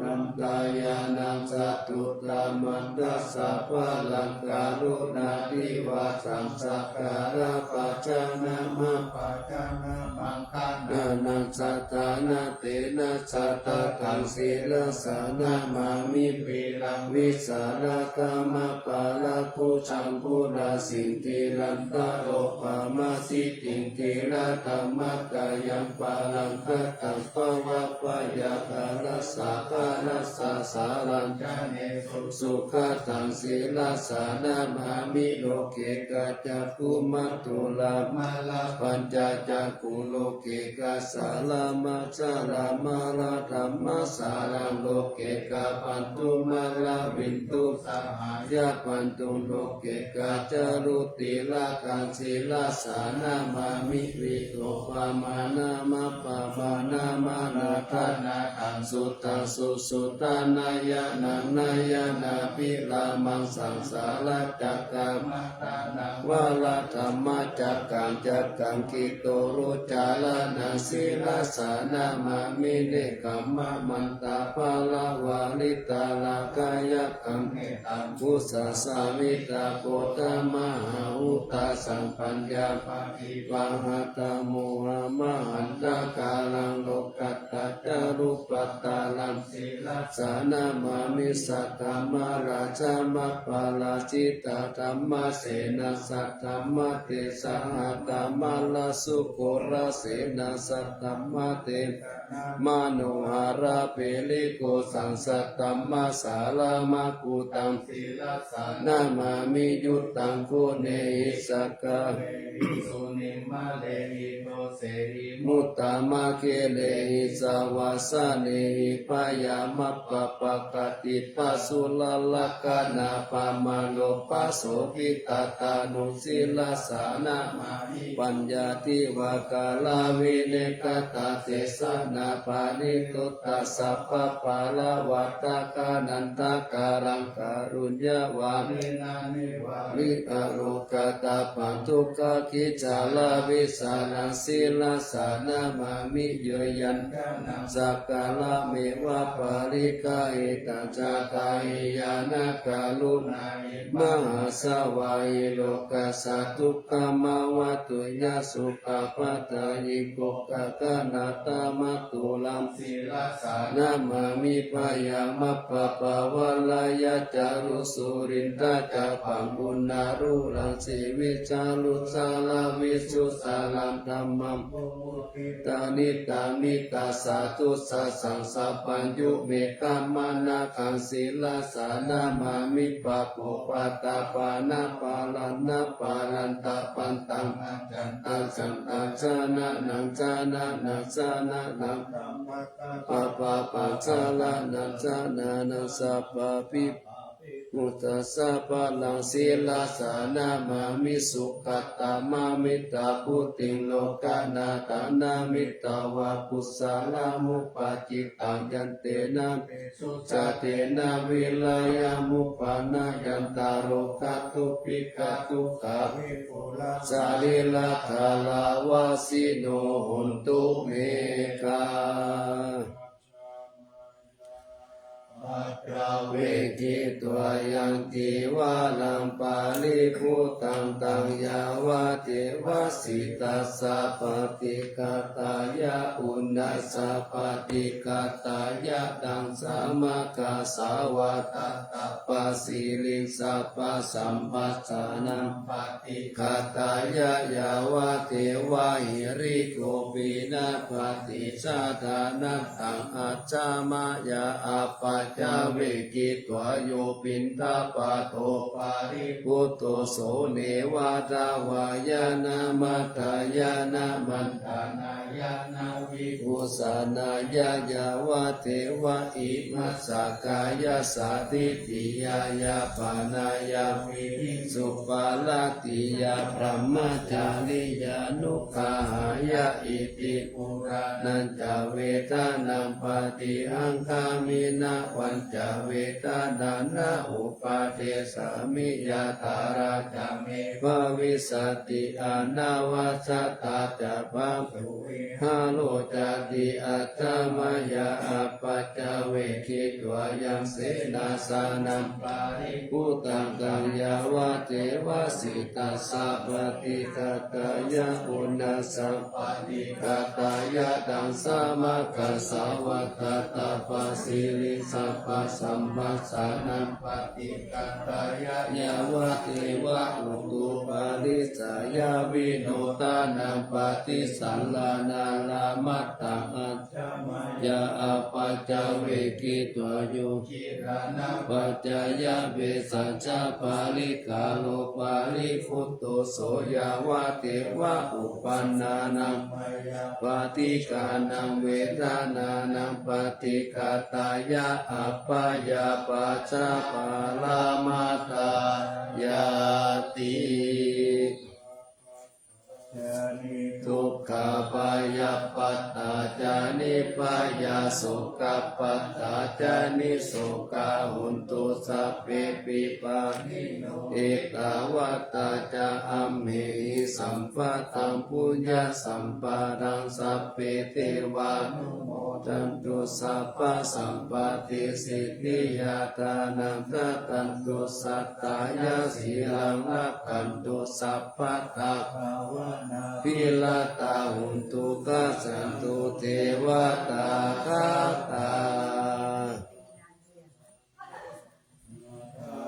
นันตายานังสัตตุตามันตัสสะพะลังการุณาธิวาสังสักการะปัจจานะมะปัจจานะมังคะนานังสัตตานะเตนะสัตตะทังศีลสานะมามิปิลังวิสารกามะปาลกุชังพุราสิงติลันตะโรปามาสิติงติระธัมมะกายังปาลังคะตังปะวะปะยะคารัสสะคารัสสะสารัญจา เนสุสุขตังศีลสานามามิโลเกกาจักขุมัตตุลามาลาปัญจจักขุโลเกกาสาลามาสาลามาลาธรรมสาลังโลเกกาปันตุมาลาวินตุสหายาปันตุโลเกกาจารุติลากังศีลสานามามิวิโตปามานามาปะปานามานาทานาคังสุตตังสุสุตานายานังนายานาปิลามังสังสารจักกังมาตานังวาลธรรมจักกังกิโตโรจาลานาศีลสานามามิเนกัมมะมันตาภาลาวาลิตาลากายกังเอตังพุสสามิตาโกตมหาอุตาสัมปัญญาปะทิปังหัตโมหะมหันตกาลังโลกัตตะจารุปัตตาลังศีลสานามามิสัตตมราชามัปปาลาจิตาธรรมเสนาสัตธรรมเตสหตมลาสุโกราเสนาสัตธรรมเตมโนหาราเปลิโกสังสัตตมสาลามากุตังศีลสานามามิยุตตังโคเนหิสกะสุนิมาเลหิโตเสหิมุตตามะเคเลหิสาวาสาเนหิปายามัปปะปะกติปัสสุลลกนาปามาโลปัสโสภิตาตานุศีลสานามามิปัญญาติวากาลาวิเนกตาเตสนาปานิตุตตะสัพพะปาลาวัตตะกานันตะการังการุญญาวามินานิวาลิอโรกตาปันทุกขกิจาลาวิสานังศีลสานามามิโยยันสักกาลเมวะปาริกาเอตัจจตายานะกาลุนายมหาสวายโลกัสสะทุกขมาวะตุยะสุขปัตตายิโกกะกะนาตามัตตุลัมศีลสานามามิปายามัปปะปะวะลายะจารุสุรินทะจะปังบุญนารุลังสีวิจารุสาลาวิสุสาลัมธัมมัมตานิตามิตาสาธุสัสสังสัพพัญยุเมกัมมานาคังศีลสานามามิปะโปปัตตาปานาปาลันนาปาลันตาปันตังจันตังสันตังจานะนังจานะนังจานะนังปะปะปะจาละนังจานะนังสัพพะปิมุตตะสัพพะลังศีลสานามามิสุขัตตามามิตาพุติโลกานาตานามิตาวะปุสสาลามุปาจิตังยันเตนะสุจเตนะวิลายามุปานายันตาโรกัตตุปิกะตุกะวิปุระสาลิลาทาลาวาสิโนหุนตุเมกาปัจจเวกิตัวยังติวาลังปาลิภูตังตังยาวะเทวสิตัสสะปฏิกาตายะอุณัสสะปฏิกาตายะดังสามกาสาวะตะตะปัสสิลิงสัพพะสัมปัสสานังปฏิกาตายะยาวะเทวะหิริโกปินะปฏิชาทานังตังอัจจามายาอาปัจจเวกิตวโยปินทปะโทปาริพุตโตโสเนวาตาวายานามัตตายานามันตานายานาวิภูสานายายาวะเทวะอิมัสสกายาสาธิติยายาปานายาวิสุปาลติยาพระมจาริยานุขหายาอิติปุรานันจเวทานังปฏิหังคามินะวันจเวทานานาอุปาเทสามิยาตาราจาเมภาวิสติอานาวาสตาจะปังสุวิหาโลจติอัตตมายาอปัจจเวคิตวยังเสนาสานังปาริพุตังกังยาวะเทวสิตัสสะปฏิกาตายะอุณัสสะปฏิกาตายะดังสามกสาวะตตาปัสสิลิสัพพะ สัมปัสสานังปฏิกัตตายะยาวะเทวะอุตุปาริสายาวิโนตานังปฏิสัลลานาลามัตตังอัจจมายาอาปัจจเวกิตัวโยคิรานะปัจจยะเวสัจจปาลิกาโลปาลิฟุตโตโสยาวะเทวะอุปันนานังปฏิกานังเวทานานังปฏิกาตายะอัปปายาปัจจปาลามาตายาติทุกขปายาปัตตาจานิปายาสุขปัตตาจานิสุขาหุนตุสัพเพปิปานิโนเอกาวัตตาจาอัมเหหิสัมปะตังปุญญาสัมปะทังสัพเพเทวานุโมทันตุสัพพะสัมปติสิทธิยาตานังทัตตันตุสัตตายาสีลังรักขันตุสัพพะตาภาวนาพิลาตาหุนตุกัสสันตุเทวตาคาตา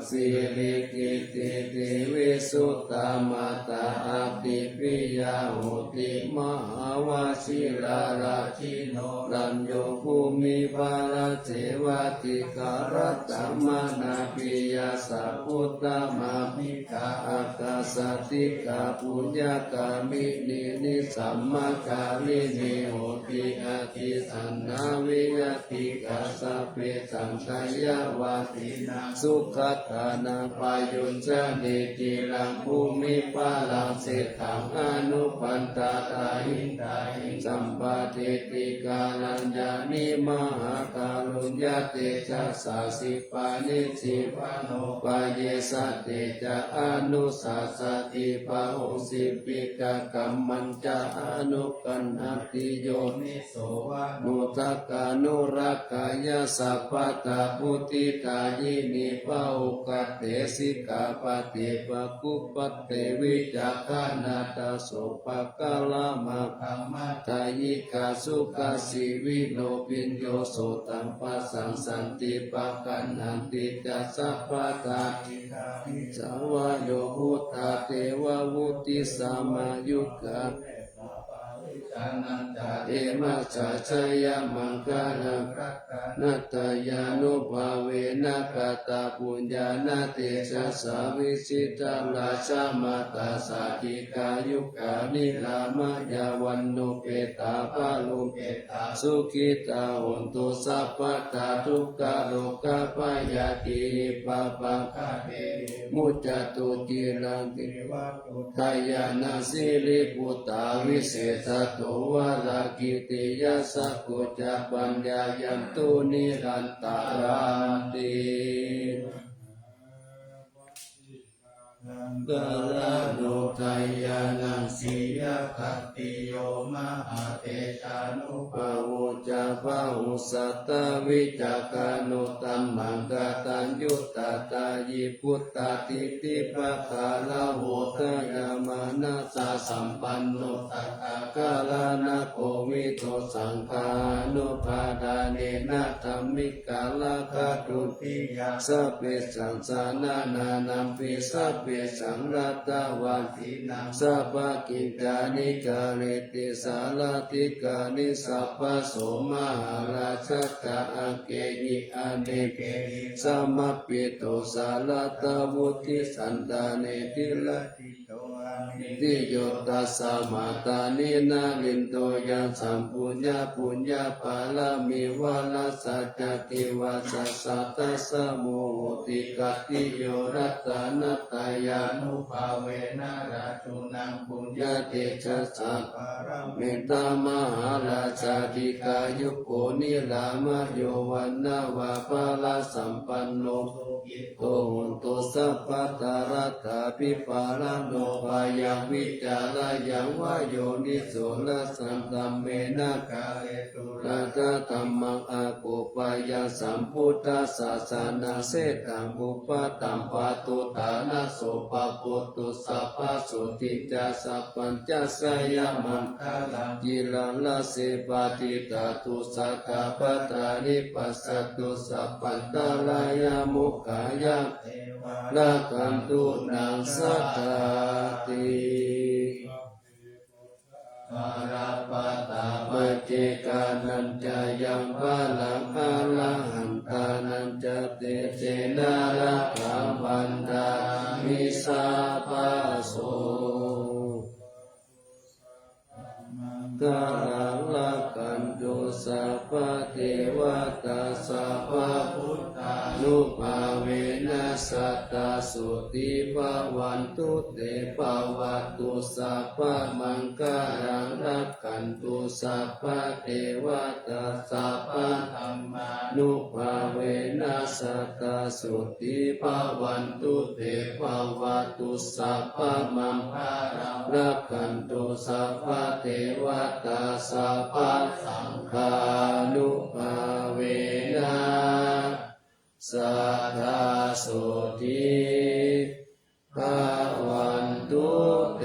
สิริกิติติวิสุตตามาตาอาติปิยาหุติมหาวชิราราชิโนรัญโยภูมิภาลเสวติการตมานาปิยาสัพพุตตมามิกาอากาสติกาปุญญากามินินิสัมมาการินิโหติอาทิสันนาวิยติกาสัพเพสังขยาวาตินาสุขตานาปายุญจเนติลังภูมิปาลังเสถังอนุปันตาตาหิตาหิสัมปะเทติกาลัญญานิมหาการุญญาเตจะสาสิปานิสิปาโนปะเยสัตเตจะอนุสัสสติปะโหสิปิกะกัมมันจะอนุกันหติโยนิโสวะมุตตะกานุรักขายาสัพพตาพุติกายินิปะอุกัตเตสิกาปฏิปะกุปเตวิจักขานาตาโสภะกาลามะคัมมัตตายิกาสุขสิวิโนปิญโยโสตัมปัสสังสันติปะกันหันติจัสสัพพตาสาวะโยหุตตาเทวะวุติสัมมายุกะเอมัสสะชยมังคลังนัตตยานุภาเวนะกตาปุญญาณเตชะสาวิสิตังราชมาตาสาธิกายุกานิลามายาวันโนเปตาภาลุเปตาสุขิตาหุนตุสัพพตาทุกขโลกาปายาติปะปังคาเตมุจจตุจิรังติวัตุทายานาสิริปุตตาวิเศษโตวาลกิติยาสกุจจปัญญายันตุนิรันตารันติกาลโนทายานังสียคัตติโยมหาเตชานุภาวุจาภาหุสัตตวิจักานุตัมมังกตัญยุตตาตายิพุตตาติติภะคาลาโหทยามานาสาสัมปันโนตัตากาลานะโควิโตสังฆานุภาดาเนนะธรรมิกาลาคาตุติยาสัพเพสังสานานานัมปิสัพเพสังรัตตวันตินังสัพพกิจจานิกาเรติสาลาติกานิสัพพโสมหาราชกะอเกยิอเนเกสัมมปิโตสาลาตวุติสันตาเนติละติโยตัสสะมาตานินาลินโตยังสัมปุญญาปุญญาภาลามิวาลสัจจติวัสสะตัสสะโมติกัตติโยรัตตานัตตายานุภาเวนะราชุนังปุญญาเตชะสัพพะเมตตามหาราชาธิกายุโกนิลามะโยวันนาวาภาลสัมปันโนโตหุนตุสัพพะตารัตถาภิปาลโนภา ยังวิจารยังวายโยนิโสละสันตัมเมนะกาเลตุระตะธัมมังอากุปายังสัมพุทธัสสะสานาเสตังอุปตัมปะตุตานะโสปะปุตตุสัพพะสุติจัสสะปัญจสยามังคาลังยิลังละเสปะติตาตุสักขะปัตตานิปัสสตุสัพพันตาลายามุขายะละคันตุนังสัทธาติอาราปะตามัจเจกานันจายังบาลังอาลังหันตานันจเตเจนาระกัมปันดามิสาปะโสกาลังละกันตุสัพพะเทวตาสัพพะพุทธานุภาเวนัสสัตตสุติภาวันตุเตภวัตตุสัพพะมังคารังรักขันตุสัพพะเทวตาสัพพะธัมมานุภาเวนัสสัตตสุติภาวันตุเตภวัตตุสัพพะมังคารังรักขันตุสัพพะเทวตาสัพพะสังฆานุภาเวนะสัทธาโสติภาวันตุเต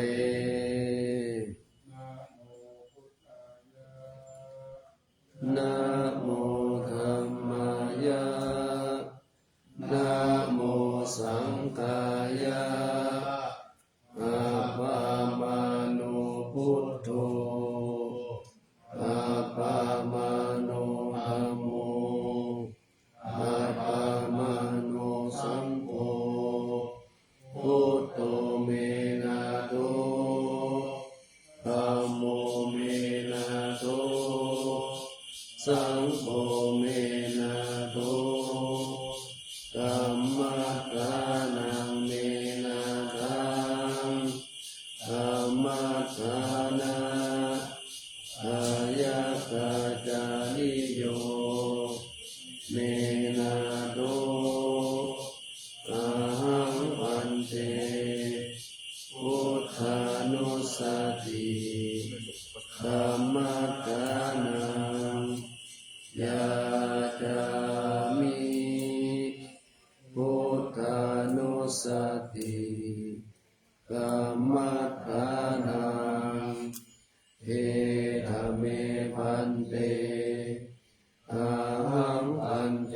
นะโมธัมมายะนะโมสังฆายะอะปะมาโนพุทโธอะปะมาโนธัมโมอะปะมาโนสังโฆพุทโธเมนะโตธัมโมเมนะโตสังโฆเมนะโตธัมมัสสานังเมนะทังธัมมัสสานะอายะกาจานิโยเมนะโตอะหังพันเตพุทธานุสติธัมมัสสานังยาจามิพุทธานุสติธัมมัสสานังเอธเมพันเตอะหังพันเต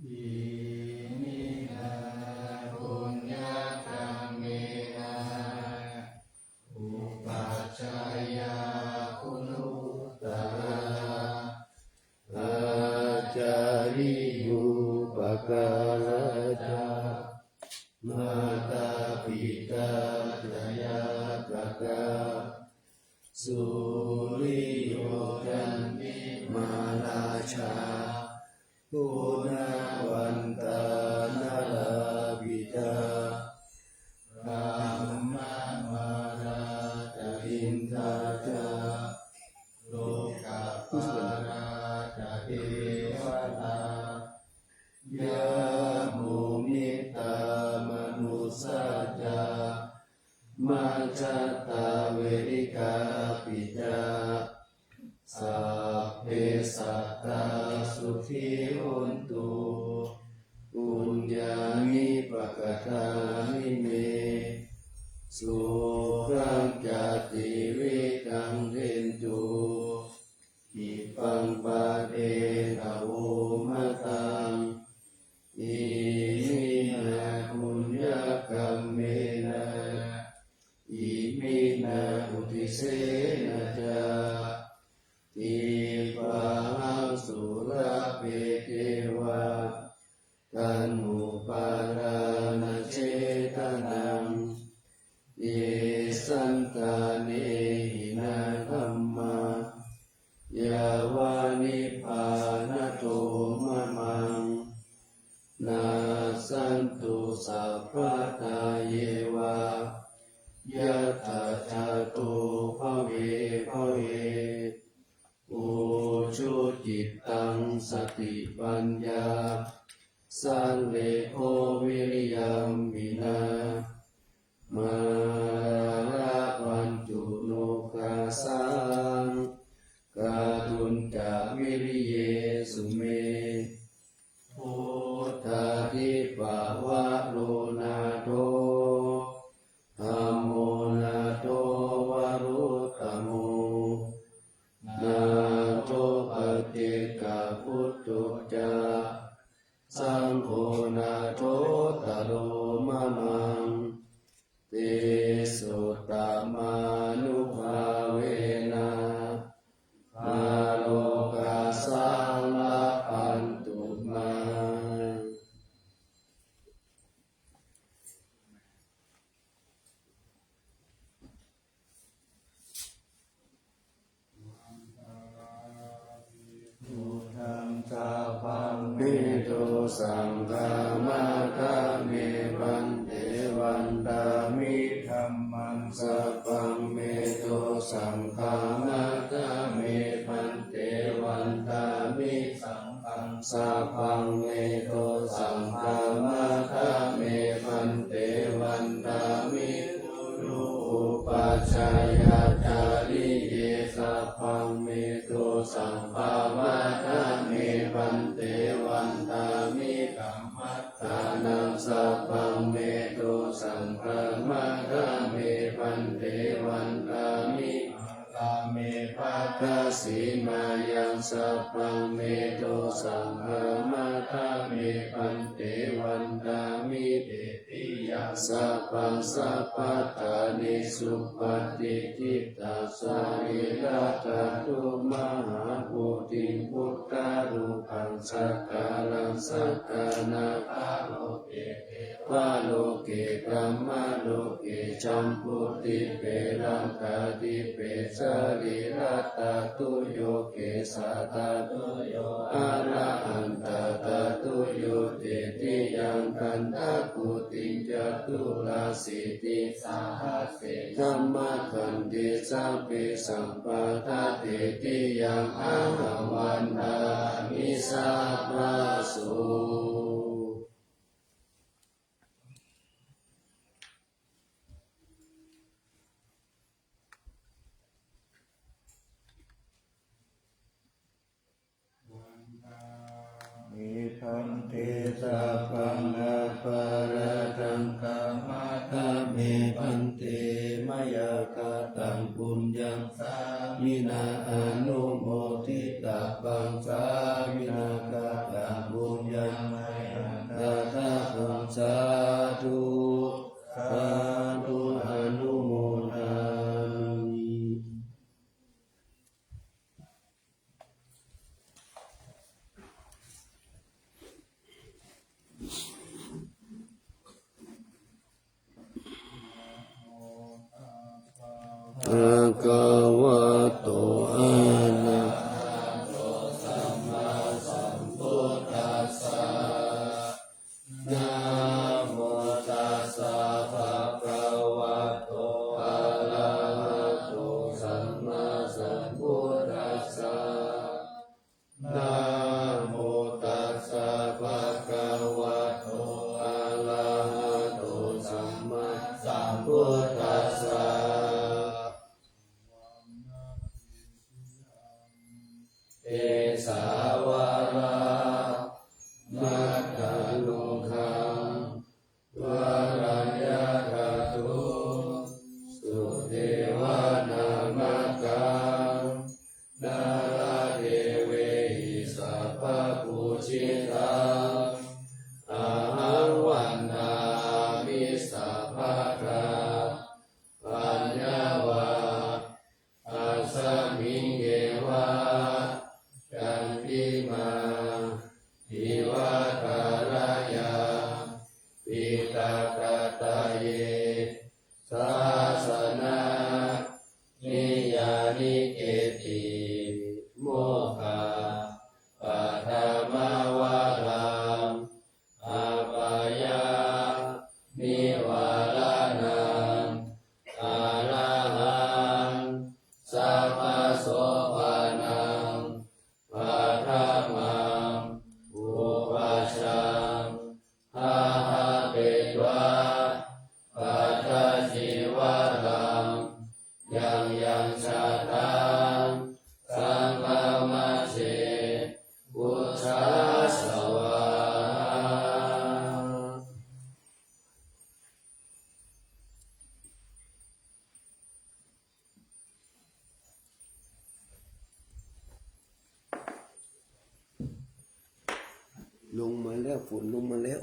อิมินาปุญญกรรมเมนะอุปัชฌายาคุณุตตะอาจาริยุปการะจามาตาปิตาจายาตกาสุริโยจันติมาราชาปุณวันตานราบิดารัมมามาราจอินทาจาโลกาปาราจเทวตายามุนิตามนุสาจามัจจตาเวริกาปิจาสัพเพสัตตาสุขีโหนตุปุญญานิปกทานิเมสุขังจติวิตังเรนตุอิปังปะเดทะโวมะตังอิมินาปุญญกรรมเมนะอิมินาอุทิเสนะจาติปังสุรเปเทวะกันหุปารานะเจตนังเยสันตาเนหินาธัมมายาวานิพพานโตมะมังนาสันตุสัพพะทาเยวะยะถาจาโตภเวภเวอุชุจิตตังสติปัญญาสันเลโควิริยัมมินามาระวันจุโนกาสังกาตุนจาวิริเยสุเมพุทธาทิปาวะโลนาโตธัมโมนาโตวารุตตโมนาโตปเจกะพุทโธจาสังโฆนาโตตโรมะมังเตสุตตมานุภาเวนะมาโลกาสังละพันตุมาพุทธังสาพังเมโตสังฆามาคาเมปันเตวันตามิธัมมังสัพพังเมโตสังฆามาคาเมปันเตวันตามิสังฆังสัพพังเมโตสังฆามาคาเมปันเตวันตามิรูปัชฌายาจาริเยสัพพังเมโตสังฆามาคาเมปันเตวันตามิกัมมัฏฐานังสัพพังเมโตสังฆามาคาเมปันเตวันตามิกาเมปัสสะสีมายังสัพพังเมโตสังฆามาคาเมปันเตวันตามิเตติยะสัพพังสัพพะทานิสุปฏิจิตตาสาริรัตตุมหาปุติพุทธารูปังสักการังสักการนาภาโลเกภาโลเกกัมมาโลเกจัมปุติเปรังกาติเปสริรัตตุโยเกสัตตุโยอะระหันตตตุโยเตติยังกันตะกุติจตุลาสิติสาหัสเสธัมมะคันติสัพเพสัมปทาเตติยังอะหังวันดามิสัพพะโสอิทังเทสัพพังอาภาระตังกามาคาเมพันเตมยากาตังปุญญังสามินาอนุโมทิตาปังสามินากาตังปุญญัง ปุชิตังอาหังวันนามิสัพพะทาปัญญาวาอาสมิงเกวะจันติมาทิวะคารายาปิตากตะเยสาสนานิยานิเกติโมฆะปัทมวารังอาปายานิวาลานังอาระหังสัพพโสภานังปัทมังอุปัชฌังหาหาเปตวะปัทธชีวะรังยังยังชาตังสังฆมัสเสพุทธัสสวาลงมาแล้วฝนลงมาแล้ว